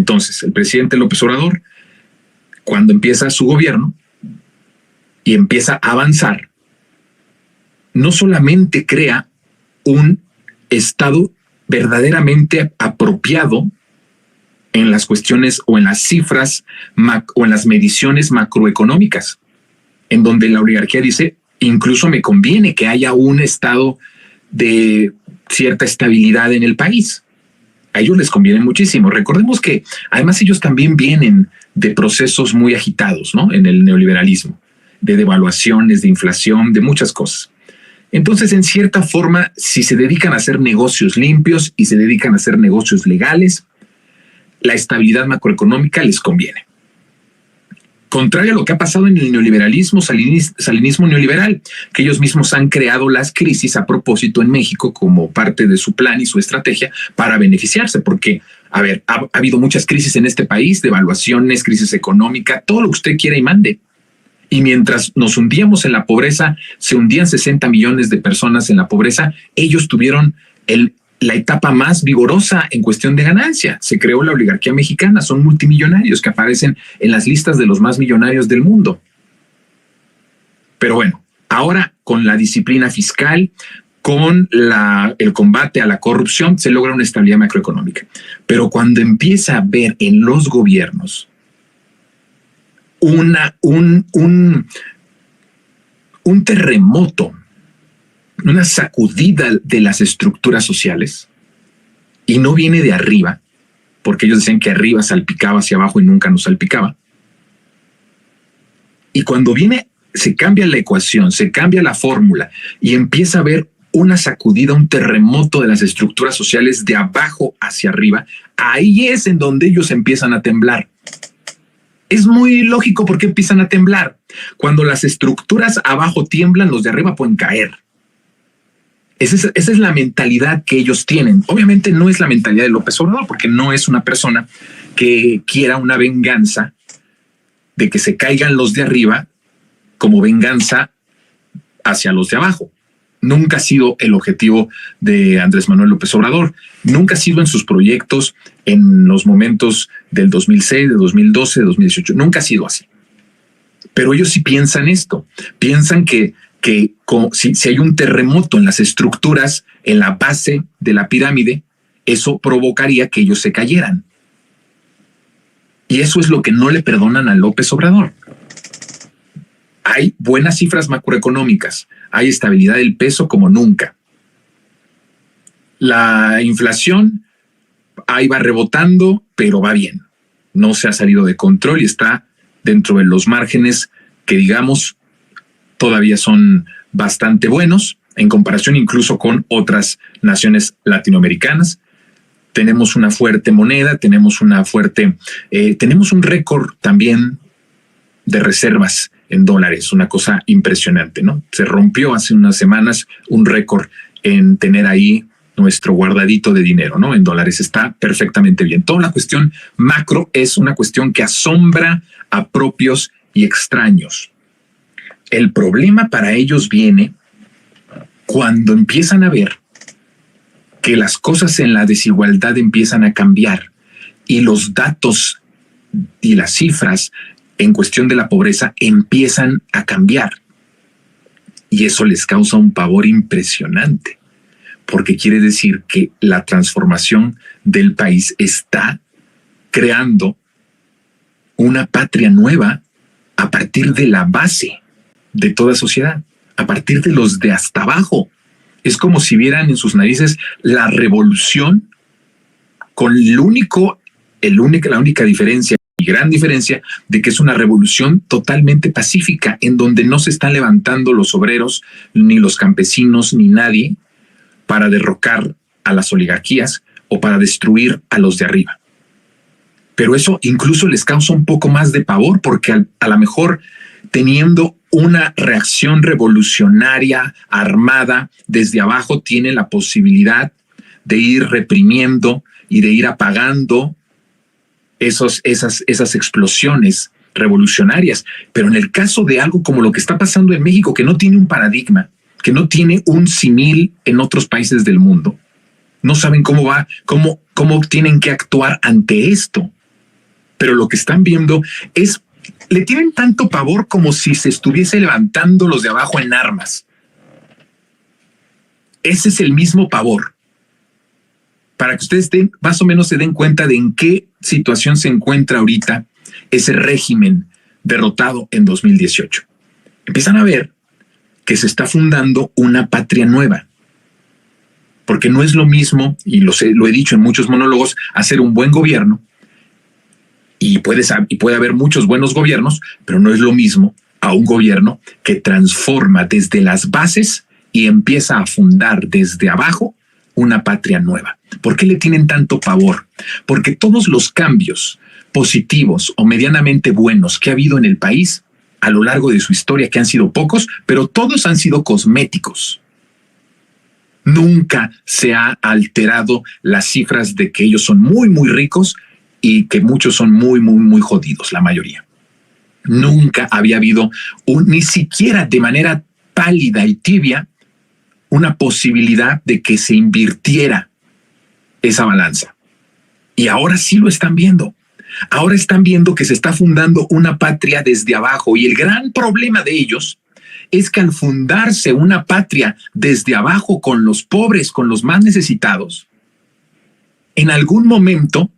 Entonces, el presidente López Obrador, cuando empieza su gobierno y empieza a avanzar, no solamente crea un Estado verdaderamente apropiado en las cuestiones o en las cifras o en las mediciones macroeconómicas, en donde la oligarquía dice, incluso me conviene que haya un estado de cierta estabilidad en el país. A ellos les conviene muchísimo. Recordemos que además ellos también vienen de procesos muy agitados, ¿no? En el neoliberalismo, de devaluaciones, de inflación, de muchas cosas. Entonces, en cierta forma, si se dedican a hacer negocios limpios y se dedican a hacer negocios legales, la estabilidad macroeconómica les conviene. Contrario a lo que ha pasado en el neoliberalismo, salinismo neoliberal, que ellos mismos han creado las crisis a propósito en México como parte de su plan y su estrategia para beneficiarse, porque, a ver, ha habido muchas crisis en este país, devaluaciones, crisis económica, todo lo que usted quiera y mande. Y mientras nos hundíamos en la pobreza, se hundían 60 millones de personas en la pobreza, ellos tuvieron la etapa más vigorosa en cuestión de ganancia. Se creó la oligarquía mexicana, son multimillonarios que aparecen en las listas de los más millonarios del mundo. Pero bueno, ahora con la disciplina fiscal, con el combate a la corrupción, se logra una estabilidad macroeconómica. Pero cuando empieza a ver en los gobiernos un terremoto, una sacudida de las estructuras sociales, y no viene de arriba, porque ellos decían que arriba salpicaba hacia abajo y nunca nos salpicaba. Y cuando viene, se cambia la ecuación, se cambia la fórmula y empieza a haber una sacudida, un terremoto de las estructuras sociales de abajo hacia arriba, ahí es en donde ellos empiezan a temblar. Es muy lógico por qué empiezan a temblar. Cuando las estructuras abajo tiemblan, los de arriba pueden caer. Esa es la mentalidad que ellos tienen. Obviamente no es la mentalidad de López Obrador, porque no es una persona que quiera una venganza de que se caigan los de arriba como venganza hacia los de abajo. Nunca ha sido el objetivo de Andrés Manuel López Obrador. Nunca ha sido en sus proyectos en los momentos del 2006, de 2012, de 2018. Nunca ha sido así. Pero ellos sí piensan esto. Piensan que si hay un terremoto en las estructuras, en la base de la pirámide, eso provocaría que ellos se cayeran. Y eso es lo que no le perdonan a López Obrador. Hay buenas cifras macroeconómicas, hay estabilidad del peso como nunca. La inflación ahí va rebotando, pero va bien. No se ha salido de control y está dentro de los márgenes que, digamos, todavía son bastante buenos en comparación incluso con otras naciones latinoamericanas. Tenemos una fuerte moneda, tenemos un récord también de reservas en dólares, una cosa impresionante, ¿no? Se rompió hace unas semanas un récord en tener ahí nuestro guardadito de dinero, ¿no? En dólares. Está perfectamente bien. Toda la cuestión macro es una cuestión que asombra a propios y extraños. El problema para ellos viene cuando empiezan a ver que las cosas en la desigualdad empiezan a cambiar y los datos y las cifras en cuestión de la pobreza empiezan a cambiar. Y eso les causa un pavor impresionante, porque quiere decir que la transformación del país está creando una patria nueva a partir de la base de toda sociedad, a partir de los de hasta abajo. Es como si vieran en sus narices la revolución con la única diferencia y gran diferencia de que es una revolución totalmente pacífica, en donde no se están levantando los obreros, ni los campesinos, ni nadie para derrocar a las oligarquías o para destruir a los de arriba. Pero eso incluso les causa un poco más de pavor, porque a lo mejor teniendo una reacción revolucionaria armada desde abajo, tiene la posibilidad de ir reprimiendo y de ir apagando esas explosiones revolucionarias. Pero en el caso de algo como lo que está pasando en México, que no tiene un paradigma, que no tiene un símil en otros países del mundo, no saben cómo tienen que actuar ante esto. pero lo que están viendo es, le tienen tanto pavor como si se estuviese levantando los de abajo en armas. Ese es el mismo pavor. Para que ustedes más o menos se den cuenta de en qué situación se encuentra ahorita ese régimen derrotado en 2018. Empiezan a ver que se está fundando una patria nueva. Porque no es lo mismo, y lo he dicho en muchos monólogos, hacer un buen gobierno, y puede haber muchos buenos gobiernos, pero no es lo mismo a un gobierno que transforma desde las bases y empieza a fundar desde abajo una patria nueva. ¿Por qué le tienen tanto pavor? Porque todos los cambios positivos o medianamente buenos que ha habido en el país a lo largo de su historia, que han sido pocos, pero todos han sido cosméticos. Nunca se ha alterado las cifras de que ellos son muy, muy ricos y que muchos son muy, muy, muy jodidos, la mayoría. Nunca había habido ni siquiera de manera pálida y tibia una posibilidad de que se invirtiera esa balanza. Y ahora sí lo están viendo. Ahora están viendo que se está fundando una patria desde abajo, y el gran problema de ellos es que al fundarse una patria desde abajo con los pobres, con los más necesitados, en algún momento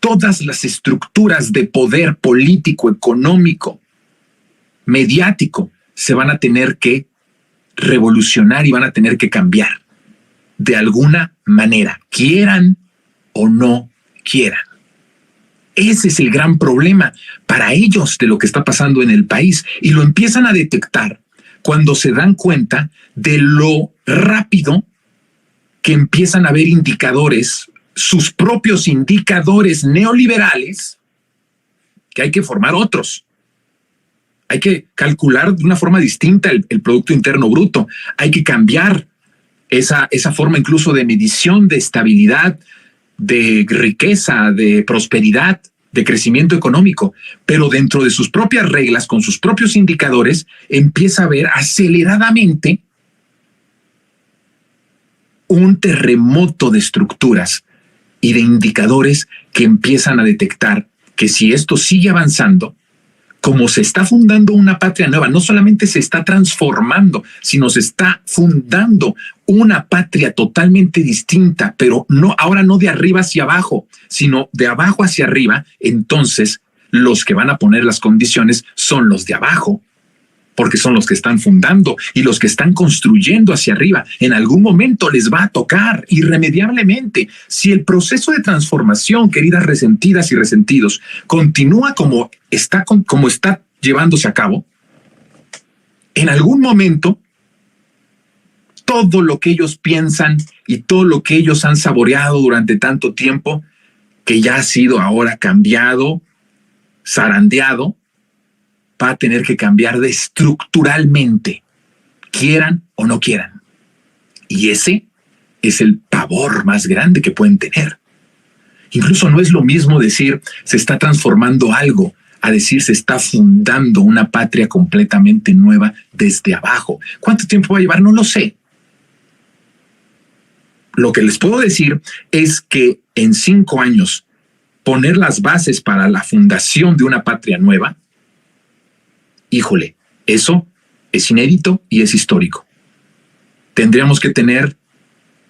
todas las estructuras de poder político, económico, mediático, se van a tener que revolucionar y van a tener que cambiar de alguna manera, quieran o no quieran. Ese es el gran problema para ellos de lo que está pasando en el país, y lo empiezan a detectar cuando se dan cuenta de lo rápido que empiezan a ver indicadores, sus propios indicadores neoliberales, que hay que formar otros. Hay que calcular de una forma distinta el Producto Interno Bruto. Hay que cambiar esa forma incluso de medición de estabilidad, de riqueza, de prosperidad, de crecimiento económico. Pero dentro de sus propias reglas, con sus propios indicadores, empieza a ver aceleradamente un terremoto de estructuras y de indicadores que empiezan a detectar que si esto sigue avanzando, como se está fundando una patria nueva, no solamente se está transformando, sino se está fundando una patria totalmente distinta, pero no, ahora no de arriba hacia abajo, sino de abajo hacia arriba. Entonces, los que van a poner las condiciones son los de abajo, porque son los que están fundando y los que están construyendo hacia arriba. En algún momento les va a tocar irremediablemente. Si el proceso de transformación, queridas resentidas y resentidos, continúa como está llevándose a cabo, en algún momento todo lo que ellos piensan y todo lo que ellos han saboreado durante tanto tiempo, que ya ha sido ahora cambiado, zarandeado, va a tener que cambiar de estructuralmente, quieran o no quieran. Y ese es el pavor más grande que pueden tener. Incluso no es lo mismo decir se está transformando algo a decir se está fundando una patria completamente nueva desde abajo. ¿Cuánto tiempo va a llevar? No lo sé. Lo que les puedo decir es que en 5 años poner las bases para la fundación de una patria nueva, híjole, eso es inédito y es histórico. Tendríamos que tener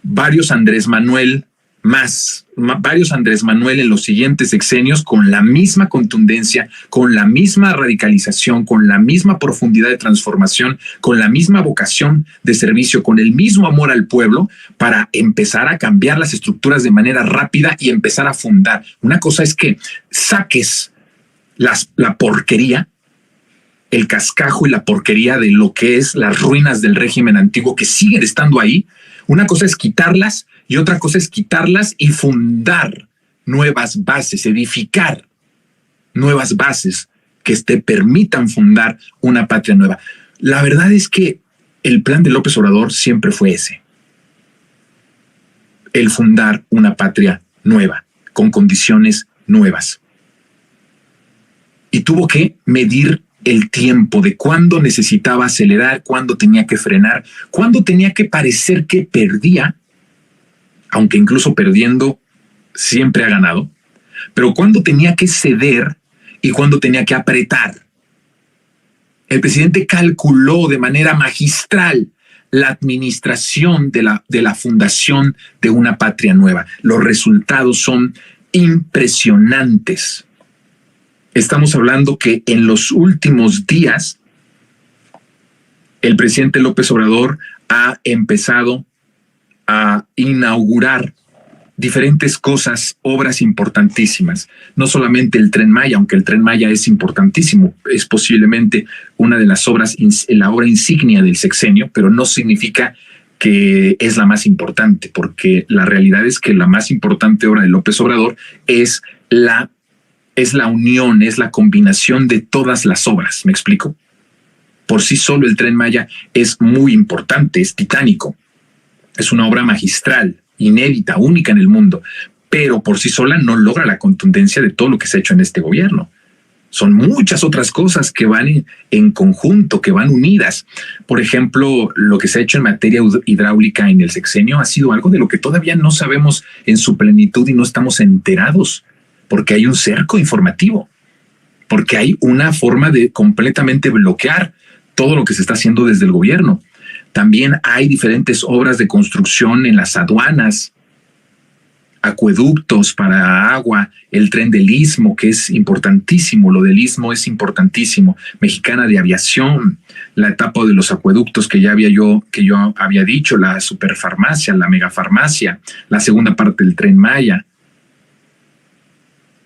varios Andrés Manuel en los siguientes sexenios con la misma contundencia, con la misma radicalización, con la misma profundidad de transformación, con la misma vocación de servicio, con el mismo amor al pueblo, para empezar a cambiar las estructuras de manera rápida y empezar a fundar. Una cosa es que saques la porquería, el cascajo y la porquería de lo que es las ruinas del régimen antiguo que siguen estando ahí. Una cosa es quitarlas y otra cosa es quitarlas y fundar nuevas bases, edificar nuevas bases que te permitan fundar una patria nueva. La verdad es que el plan de López Obrador siempre fue ese: el fundar una patria nueva, con condiciones nuevas. Y tuvo que medir el tiempo de cuándo necesitaba acelerar, cuándo tenía que frenar, cuándo tenía que parecer que perdía, aunque incluso perdiendo siempre ha ganado, pero cuándo tenía que ceder y cuándo tenía que apretar. El presidente calculó de manera magistral la administración de la fundación de una patria nueva. Los resultados son impresionantes. Estamos hablando que en los últimos días el presidente López Obrador ha empezado a inaugurar diferentes cosas, obras importantísimas. No solamente el Tren Maya, aunque el Tren Maya es importantísimo, es posiblemente una de las obras, la obra insignia del sexenio, pero no significa que es la más importante, porque la realidad es que la más importante obra de López Obrador es la unión, es la combinación de todas las obras. ¿Me explico? Por sí solo el Tren Maya es muy importante, es titánico. Es una obra magistral, inédita, única en el mundo, pero por sí sola no logra la contundencia de todo lo que se ha hecho en este gobierno. Son muchas otras cosas que van en conjunto, que van unidas. Por ejemplo, lo que se ha hecho en materia hidráulica en el sexenio ha sido algo de lo que todavía no sabemos en su plenitud y no estamos enterados, porque hay un cerco informativo, porque hay una forma de completamente bloquear todo lo que se está haciendo desde el gobierno. También hay diferentes obras de construcción en las aduanas, acueductos para agua, el tren del Istmo, que es importantísimo, lo del Istmo es importantísimo, Mexicana de Aviación, la etapa de los acueductos que yo había dicho, la superfarmacia, la megafarmacia, la segunda parte del Tren Maya.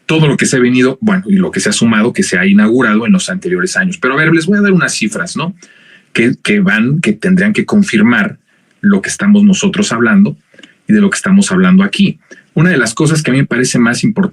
Todo lo que se ha venido, bueno, y lo que se ha sumado, que se ha inaugurado en los anteriores años. Pero a ver, les voy a dar unas cifras, ¿no? Que tendrían que confirmar lo que estamos nosotros hablando y de lo que estamos hablando aquí. Una de las cosas que a mí me parece más importante